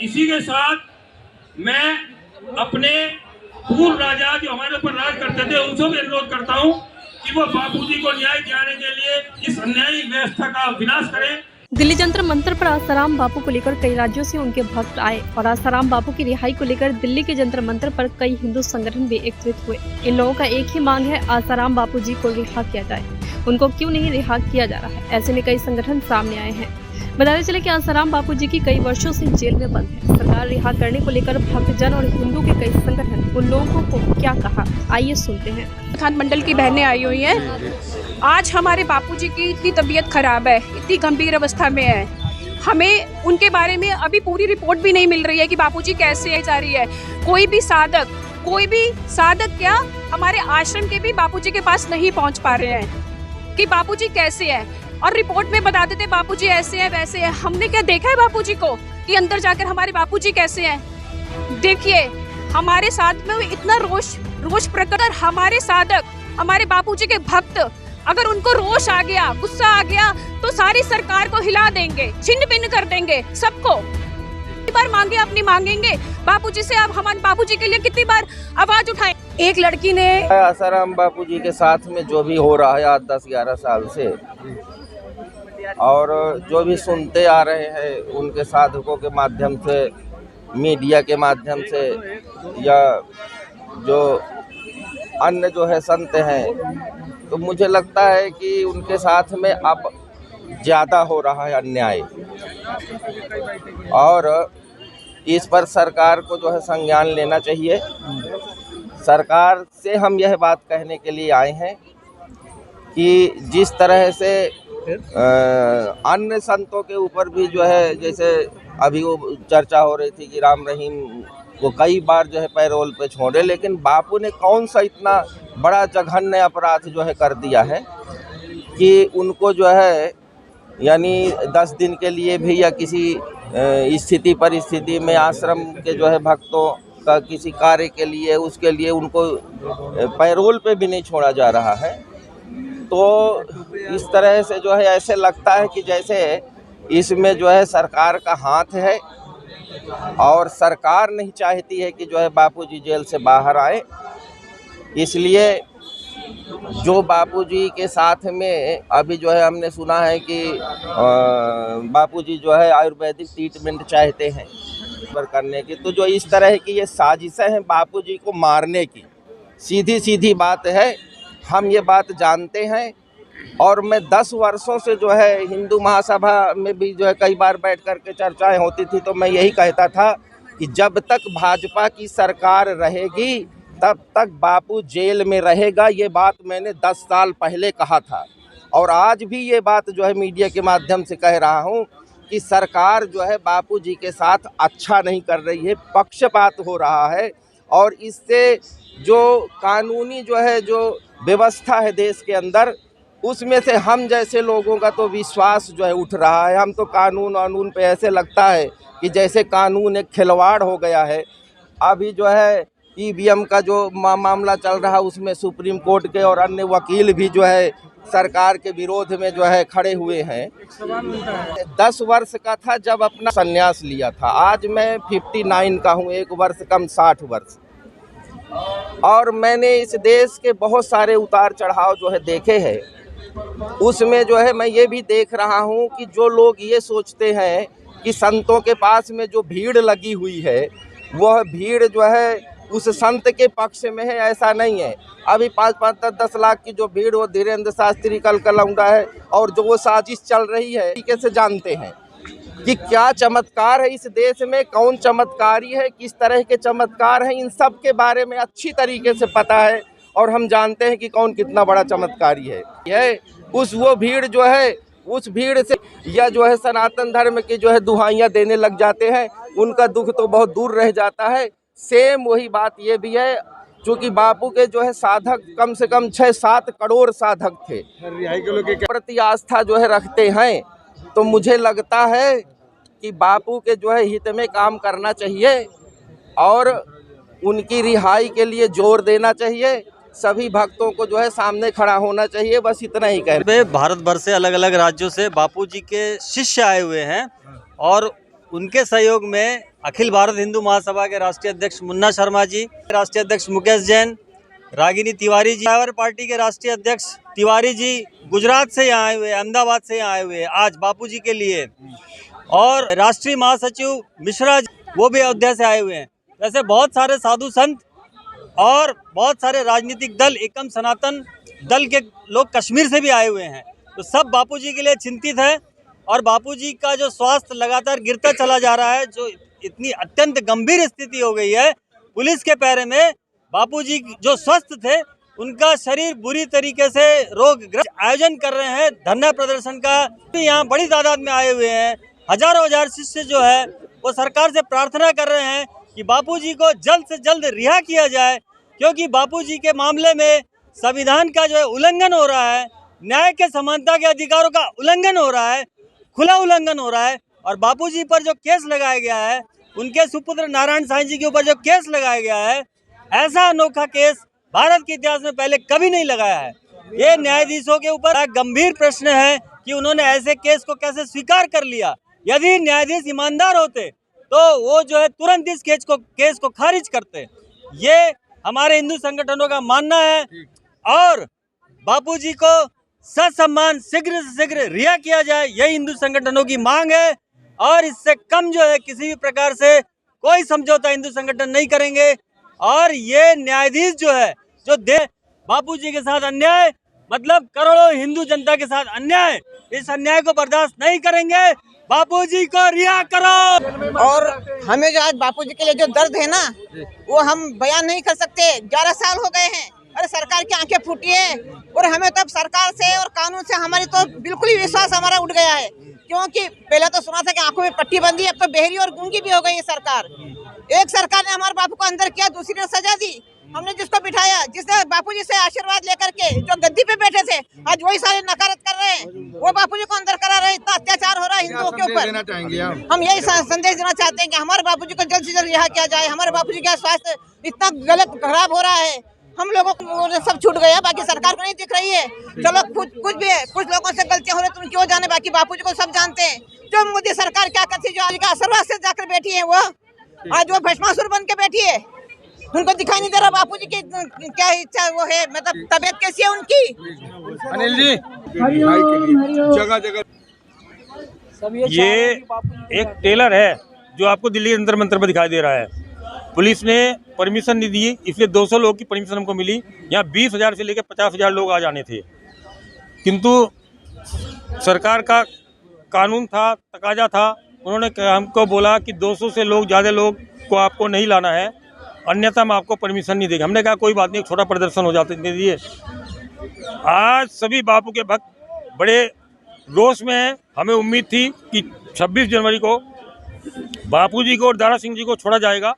इसी के साथ मैं अपने पूर्व राजा जो हमारे ऊपर राज करते थे उनसे भी अनुरोध करता हूँ कि वो बापूजी को न्याय दिलाने के लिए इस अन्यायी व्यवस्था का विनाश करें। दिल्ली जंतर मंतर पर आसाराम बापू को लेकर कई राज्यों से उनके भक्त आए और आसाराम बापू की रिहाई को लेकर दिल्ली के जंतर मंतर पर कई हिंदू संगठन भी एकत्रित हुए। इन लोगों का एक ही मांग है, आसाराम बापू जी को रिहा किया जाए। उनको क्यों नहीं रिहा किया जा रहा है, ऐसे में कई संगठन सामने आए हैं। बताते चले कि आसाराम बापू जी की कई वर्षों से जेल में बंद है। सरकार रिहा करने को लेकर भक्तजन और हिंदू के कई संगठन उन लोगों को क्या कहा, आइए सुनते हैं। विधानमंडल की बहनें आई हुई हैं। आज हमारे बापूजी की इतनी तबीयत खराब है, इतनी गंभीर अवस्था में है, हमें उनके बारे में अभी पूरी रिपोर्ट भी नहीं मिल रही है कि बापूजी कैसे जा रही है। कोई भी साधक क्या हमारे आश्रम के भी बापूजी के पास नहीं पहुंच पा रहे हैं कि बापूजी कैसे है, और रिपोर्ट में बता देते बापूजी ऐसे हैं वैसे हैं। हमने क्या देखा है बापूजी को कि अंदर जाकर हमारे बापूजी कैसे हैं? देखिए हमारे साथ में इतना रोष प्रकट, हमारे साधक, हमारे बापूजी के भक्त, अगर उनको रोष आ गया, गुस्सा आ गया तो सारी सरकार को हिला देंगे, छिन्न भिन्न कर देंगे सबको। कितनी बार मांगे अपनी मांगेंगे बापूजी से। अब हमारे बापूजी के लिए कितनी बार आवाज उठाएं। एक लड़की ने आसाराम बापूजी के साथ में जो भी हो रहा है आज 10-11 साल से, और जो भी सुनते आ रहे हैं उनके साधकों के माध्यम से, मीडिया के माध्यम से, या जो अन्य जो है संत हैं, तो मुझे लगता है कि उनके साथ में अब ज़्यादा हो रहा है अन्याय, और इस पर सरकार को जो है संज्ञान लेना चाहिए। सरकार से हम यह बात कहने के लिए आए हैं कि जिस तरह से अन्य संतों के ऊपर भी जो है, जैसे अभी वो चर्चा हो रही थी कि राम रहीम वो कई बार जो है पैरोल पे छोड़े, लेकिन बापू ने कौन सा इतना बड़ा जघन्य अपराध जो है कर दिया है कि उनको जो है यानी 10 दिन के लिए भी या किसी स्थिति परिस्थिति में आश्रम के जो है भक्तों का किसी कार्य के लिए, उसके लिए उनको पैरोल पे भी नहीं छोड़ा जा रहा है। तो इस तरह से जो है ऐसे लगता है कि जैसे इसमें जो है सरकार का हाथ है, और सरकार नहीं चाहती है कि जो है बापूजी जेल से बाहर आए। इसलिए जो बापूजी के साथ में अभी जो है हमने सुना है कि बापूजी जो है आयुर्वेदिक ट्रीटमेंट चाहते हैं पर करने की, तो जो इस तरह की ये साजिशें हैं बापूजी को मारने की, सीधी बात है, हम ये बात जानते हैं। और मैं 10 वर्षों से जो है हिंदू महासभा में भी जो है कई बार बैठ कर के चर्चाएं होती थी, तो मैं यही कहता था कि जब तक भाजपा की सरकार रहेगी तब तक बापू जेल में रहेगा। ये बात मैंने 10 साल पहले कहा था, और आज भी ये बात जो है मीडिया के माध्यम से कह रहा हूँ कि सरकार जो है बापू जी के साथ अच्छा नहीं कर रही है, पक्षपात हो रहा है, और इससे जो कानूनी जो है जो व्यवस्था है देश के अंदर, उसमें से हम जैसे लोगों का तो विश्वास जो है उठ रहा है। हम तो कानून पे ऐसे लगता है कि जैसे कानून एक खिलवाड़ हो गया है। अभी जो है ईवीएम का जो मामला चल रहा है, उसमें सुप्रीम कोर्ट के और अन्य वकील भी जो है सरकार के विरोध में जो है खड़े हुए हैं। 10 वर्ष का था जब अपना संन्यास लिया था, आज मैं 59 का हूँ, 1 वर्ष कम 60 वर्ष। और मैंने इस देश के बहुत सारे उतार चढ़ाव जो है देखे हैं। उसमें जो है मैं ये भी देख रहा हूँ कि जो लोग ये सोचते हैं कि संतों के पास में जो भीड़ लगी हुई है, वह भीड़ जो है उस संत के पक्ष में है, ऐसा नहीं है। अभी 5-5, 10 लाख की जो भीड़ वो धीरेन्द्र शास्त्री कल लौंडा है, और जो वो साजिश चल रही है, तरीके से जानते हैं कि क्या चमत्कार है इस देश में, कौन चमत्कारी है, किस तरह के चमत्कार हैं, इन सब के बारे में अच्छी तरीके से पता है, और हम जानते हैं कि कौन कितना बड़ा चमत्कारी है। वो भीड़ जो है, उस भीड़ से या जो है सनातन धर्म की जो है दुहाइयाँ देने लग जाते हैं, उनका दुख तो बहुत दूर रह जाता है। सेम वही बात ये भी है, चूँकि बापू के जो है साधक कम से कम 6-7 करोड़ साधक थे, प्रति आस्था जो है रखते हैं, तो मुझे लगता है कि बापू के जो है हित में काम करना चाहिए और उनकी रिहाई के लिए जोर देना चाहिए। सभी भक्तों को जो है सामने खड़ा होना चाहिए, बस इतना ही कहना। भारत भर से अलग अलग राज्यों से बापूजी के शिष्य आए हुए हैं, और उनके सहयोग में अखिल भारत हिंदू महासभा के राष्ट्रीय अध्यक्ष मुन्ना शर्मा जी, राष्ट्रीय अध्यक्ष मुकेश जैन, रागिनी तिवारी जी, पावर पार्टी के राष्ट्रीय अध्यक्ष तिवारी जी गुजरात से यहाँ आए हुए, अहमदाबाद से यहाँ आए हुए आज बापूजी के लिए, और राष्ट्रीय महासचिव मिश्रा जी वो भी अयोध्या से आए हुए हैं। वैसे बहुत सारे साधु संत और बहुत सारे राजनीतिक दल, एकम सनातन दल के लोग कश्मीर से भी आए हुए हैं। तो सब बापूजी के लिए चिंतित है और बापूजी का जो स्वास्थ्य लगातार गिरता चला जा रहा है, जो इतनी अत्यंत गंभीर स्थिति हो गई है, पुलिस के पैरे में बापूजी जो स्वस्थ थे उनका शरीर बुरी तरीके से रोगग्रस्त। आयोजन कर रहे हैं धरना प्रदर्शन का, यहाँ बड़ी तादाद में आए हुए हैं। हजारों हजार शिष्य जो है वो सरकार से प्रार्थना कर रहे हैं कि बापूजी को जल्द से जल्द रिहा किया जाए, क्योंकि बापूजी के मामले में संविधान का जो है उल्लंघन हो रहा है, न्याय के समानता के अधिकारों का उल्लंघन हो रहा है, खुला उल्लंघन हो रहा है। और बापूजी पर जो केस लगाया गया है, उनके सुपुत्र नारायण साईं जी के ऊपर जो केस लगाया गया है, ऐसा अनोखा केस भारत के इतिहास में पहले कभी नहीं लगाया है। ये न्यायाधीशों के ऊपर एक गंभीर प्रश्न है कि उन्होंने ऐसे केस को कैसे स्वीकार कर लिया। यदि न्यायाधीश ईमानदार होते तो वो जो है तुरंत इस केस को खारिज करते। ये हमारे हिंदू संगठनों का मानना है और बापूजी को ससम्मान शीघ्र से शीघ्र रिहा किया जाए, यही हिंदू संगठनों की मांग है। और इससे कम जो है किसी भी प्रकार से कोई समझौता हिंदू संगठन नहीं करेंगे। और ये न्यायाधीश जो है जो बापूजी के साथ अन्याय, मतलब करोड़ों हिंदू जनता के साथ अन्याय, इस अन्याय को बर्दाश्त नहीं करेंगे। बापूजी को रिहा करो। और हमें जो आज बापूजी के लिए जो दर्द है ना, वो हम बयान नहीं कर सकते। 11 साल हो गए हैं, अरे सरकार की आंखें फूटी है और हमें तो अब सरकार से और कानून से हमारी तो बिल्कुल ही विश्वास हमारा उठ गया है। क्योंकि पहले तो सुना था कि आंखों में पट्टी बंदी, अब तो बहरी और गूंगी भी हो गई है सरकार। एक सरकार ने हमारे बापू को अंदर किया, दूसरी ने सजा दी। हमने जिसको बिठाया, जिसने बापूजी से आशीर्वाद लेकर के जो गद्दी पे बैठे थे, आज वही सारे नकारत कर रहे हैं। वो बापूजी को अंदर करा रहे, इतना अत्याचार हो रहा है हिंदुओं के ऊपर। हम यही संदेश देना चाहते हैं कि हमारे बापूजी को जल्द से जल्द रिहा किया जाए। हमारे बापूजी का स्वास्थ्य इतना गलत खराब हो रहा है, हम लोगों को सब छूट गया, बाकी सरकार को नहीं दिख रही है। चलो कुछ भी है, कुछ लोगों से गलतियां हो रही तो क्यों जाने, बाकी बापूजी को सब जानते हैं। जो मोदी सरकार क्या करती है, जो आज का असरवाद से जाकर बैठी है, वो आज वो भस्मासुर बन के बैठी है। उनको दिखाई नहीं दे रहा बापूजी की क्या इच्छा वो है, मतलब तबीयत कैसी है उनकी। अनिल जी, जगह जगह ये एक टेलर है जो आपको दिल्ली जंतर मंतर पर दिखाई दे रहा है। पुलिस ने परमिशन नहीं दी, इसलिए 200 लोग की परमिशन हमको मिली। यहाँ 20,000 से लेकर 50,000 लोग आ जाने थे, किंतु सरकार का कानून था, तकाजा था। उन्होंने हमको बोला कि 200 से लोग ज़्यादा लोग को आपको नहीं लाना है, अन्यथा हम आपको परमिशन नहीं देंगे। हमने कहा कोई बात नहीं, छोटा प्रदर्शन हो जाते दीजिए। आज सभी बापू के भक्त बड़े रोष में हैं। हमें उम्मीद थी कि 26 जनवरी को बापूजी को और दारा सिंह जी को छोड़ा जाएगा,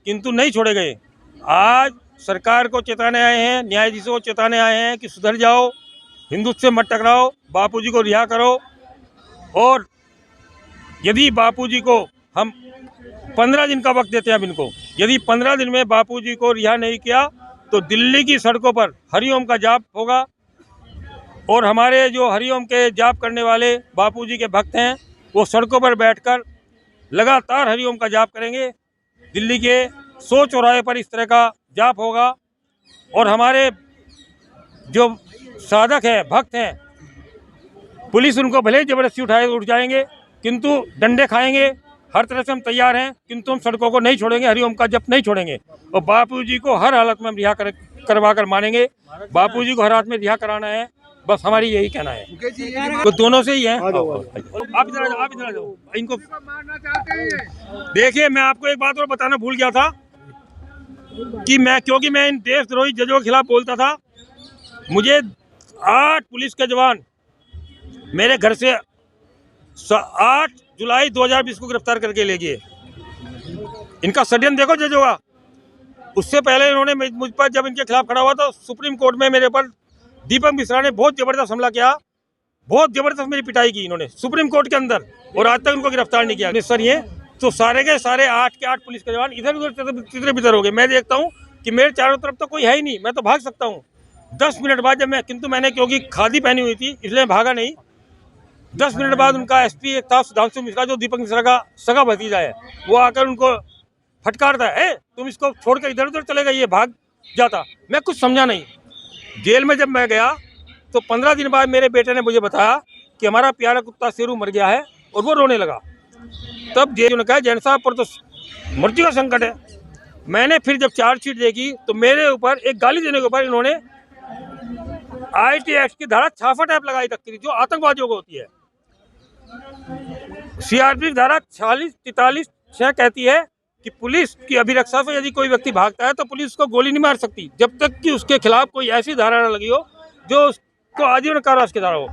किंतु नहीं छोड़े गए। आज सरकार को चेताने आए हैं, न्यायाधीशों को चेताने आए हैं कि सुधर जाओ, हिंदुत्व से मत टकराओ, बापूजी को रिहा करो। और यदि बापूजी को हम 15 दिन का वक्त देते हैं अब इनको, यदि 15 दिन में बापूजी को रिहा नहीं किया तो दिल्ली की सड़कों पर हरिओम का जाप होगा। और हमारे जो हरिओम के जाप करने वाले बापूजी के भक्त हैं, वो सड़कों पर बैठकर लगातार हरिओम का जाप करेंगे। दिल्ली के 100 चौराहे पर इस तरह का जाप होगा। और हमारे जो साधक हैं, भक्त हैं, पुलिस उनको भले ही जबरदस्ती उठाए उठ जाएंगे, किंतु डंडे खाएंगे। हर तरह से हम तैयार हैं, किंतु हम सड़कों को नहीं छोड़ेंगे, हरिओम का जप नहीं छोड़ेंगे। और बापूजी को हर हालत में हम रिहा करवा कर मानेंगे। बापूजी को हर हालत में रिहा कराना है, बस हमारी यही कहना है। तो दोनों से ही है। आप इधर आ जाओ, इनको देखिए। मैं आपको एक बात और बताना भूल गया था कि क्योंकि मैं इन देशद्रोही जजों के खिलाफ बोलता था, मुझे 8 पुलिस के जवान मेरे घर से 8 जुलाई 2020 को गिरफ्तार करके ले गए। इनका षड्यंत्र देखो जजों का। उससे पहले इन्होंने मुझ पर जब इनके खिलाफ खड़ा हुआ तो सुप्रीम कोर्ट में मेरे पर दीपक मिश्रा ने बहुत जबरदस्त हमला किया, बहुत जबरदस्त मेरी पिटाई की इन्होंने सुप्रीम कोर्ट के अंदर, और आज तक उनको गिरफ्तार नहीं किया। सर ये तो सारे के सारे 8 के 8 पुलिस के जवान इधर उधर तितर बितर हो गए। मैं देखता हूँ कि मेरे चारों तरफ तो कोई है ही नहीं, मैं तो भाग सकता हूँ 10 मिनट बाद। जब मैं, किंतु मैंने क्योंकि खादी पहनी हुई थी इसलिए भागा नहीं। 10 मिनट बाद उनका एसपी एक था सुधांशु मिश्रा, जो दीपक मिश्रा का सगा भतीजा है, वो आकर उनको फटकारता है, तुम इसको छोड़कर इधर उधर चले गए, ये भाग जाता। मैं कुछ समझा नहीं। जेल में जब मैं गया तो 15 दिन बाद मेरे बेटे ने मुझे बताया कि हमारा प्यारा कुत्ता शेरू मर गया है, और वो रोने लगा। तब जेल ने कहा जैन साहब पर तो मृत्यु का संकट है। मैंने फिर जब चार्जशीट देखी तो मेरे ऊपर एक गाली देने के ऊपर इन्होंने IT एक्ट की धारा 66 टाइप लगाई तक की, जो आतंकवादियों को होती है। CRPC धारा 46-43 कहती है कि पुलिस की अभिरक्षा से यदि कोई व्यक्ति भागता है तो पुलिस को गोली नहीं मार सकती जब तक कि उसके खिलाफ कोई ऐसी धारा न लगी हो जो उसको आजीवन कारावास की धारा हो।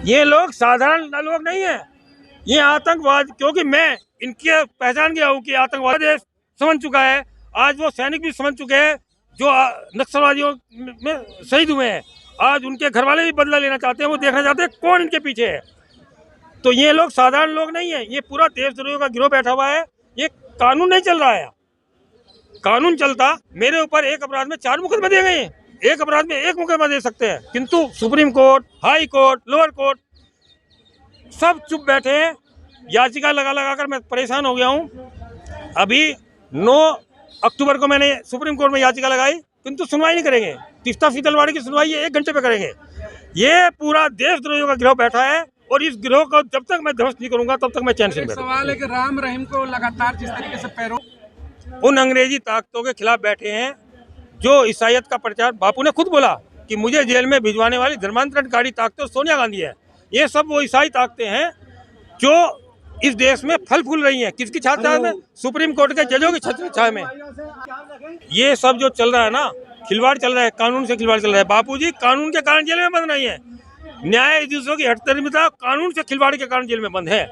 ये लोग साधारण लोग नहीं है, ये आतंकवाद, क्योंकि मैं इनके पहचान गया हूँ कि आतंकवाद समझ चुका है। आज वो सैनिक भी समझ चुके हैं जो नक्सलवादियों में शहीद हुए हैं। आज उनके घर वाले भी बदला लेना चाहते हैं, वो देखना चाहते हैं कौन इनके पीछे है। तो ये लोग साधारण लोग नहीं है, ये पूरा देशद्रोहियों का गिरोह बैठा हुआ है। ये कानून नहीं चल रहा है। कानून चलता, मेरे ऊपर एक अपराध में 4 मुकदमे दिए गए हैं, एक अपराध में 1 मुकदमा दे सकते हैं, किंतु supreme court, high court, lower court सब चुप बैठे हैं। याचिका लगा कर मैं परेशान हो गया हूँ। अभी 9 अक्टूबर को मैंने सुप्रीम कोर्ट में याचिका लगाई, किंतु सुनवाई नहीं करेंगे। तीस्ता शीतलवाड़ी की सुनवाई 1 घंटे पे करेंगे। ये पूरा देशद्रोहियों का गिरोह बैठा है, और इस गिरोह को जब तक मैं ध्वस्त नहीं करूंगा तब तक मैं चैन से बैठूंगा। सवाल है कि राम रहीम को लगातार जिस तरीके से पैरों उन अंग्रेजी ताकतों के खिलाफ बैठे हैं जो ईसाईयत का प्रचार, बापू ने खुद बोला कि मुझे जेल में भिजवाने वाली धर्मांतरणकारी ताकतें सोनिया गांधी है। ये सब वो ईसाई ताकतें हैं जो इस देश में फल फूल रही हैं। किसकी छाया में? सुप्रीम कोर्ट के जजों की छाया में। ये सब जो चल रहा है ना, खिलवाड़ चल रहा है, कानून से खिलवाड़ चल रहा है। बापूजी कानून के कारण जेल में बंद नहीं है। न्यायाधीशों की हठधर्मिता कानून से खिलवाड़ के कारण जेल में बंद है।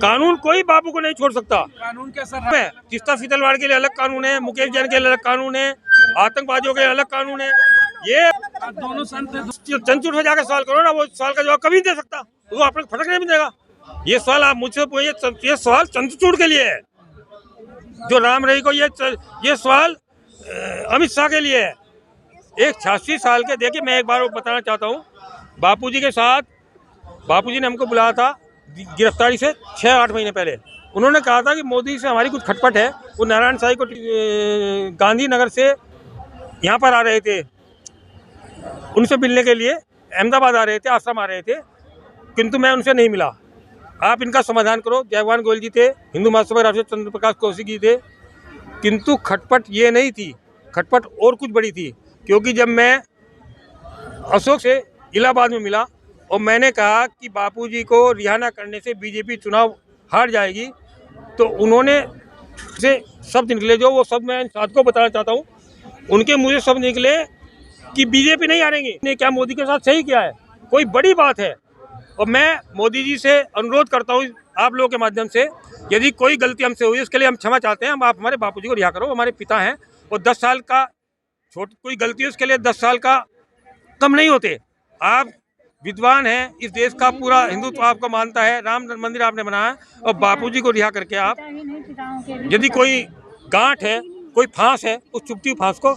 कानून कोई बापू को नहीं छोड़ सकता। कानून के असर है तीस्ता शीतलवाड़ के लिए अलग कानून है, मुकेश जैन के लिए अलग कानून है, आतंकवादियों के लिए अलग कानून है। ये दोनों संत चंचूट में जाकर सवाल करो ना, वो सवाल का जवाब कभी नहीं दे सकता, वो आप लोग फटकने भी देगा। ये सवाल आप मुझसे पूछिए, ये सवाल चंचूट के लिए है। जो राम रही को ये सवाल अमित शाह के लिए है। एक 86 साल के, देखिए मैं एक बार बताना चाहता हूँ, बापूजी के साथ बापूजी ने हमको बुलाया था गिरफ्तारी से 6-8 महीने पहले। उन्होंने कहा था कि मोदी से हमारी कुछ खटपट है। वो नारायण साई को गांधीनगर से यहाँ पर आ रहे थे, उनसे मिलने के लिए अहमदाबाद आ रहे थे, आश्रम आ रहे थे, किंतु मैं उनसे नहीं मिला। आप इनका समाधान करो। जयवान गोयल जी थे, हिंदू महासभा राष्ट्रीय चंद्र प्रकाश कौशिक जी थे, किंतु खटपट ये नहीं थी, खटपट और कुछ बड़ी थी। क्योंकि जब मैं अशोक से इलाहाबाद में मिला और मैंने कहा कि बापूजी को रिहा न करने से बीजेपी चुनाव हार जाएगी, तो उन्होंने से शब्द निकले, जो वो शब्द मैं इन साथ को बताना चाहता हूँ। उनके मुझे शब्द निकले कि बीजेपी नहीं हारेंगे। ने क्या मोदी के साथ सही किया है, कोई बड़ी बात है। और मैं मोदी जी से अनुरोध करता हूँ आप लोगों के माध्यम से, यदि कोई गलती हमसे हुई उसके लिए हम क्षमा चाहते हैं। आप हमारे बापूजी को रिहा करो, हमारे पिता हैं, और 10 साल का कोई गलती है उसके लिए 10 साल का कम नहीं होते। आप विद्वान हैं, इस देश का पूरा हिंदुत्व आपको मानता है, राम मंदिर आपने बनाया, और बापूजी को रिहा करके आप, यदि कोई गांठ है, कोई फांस है, उस चुपती फांस को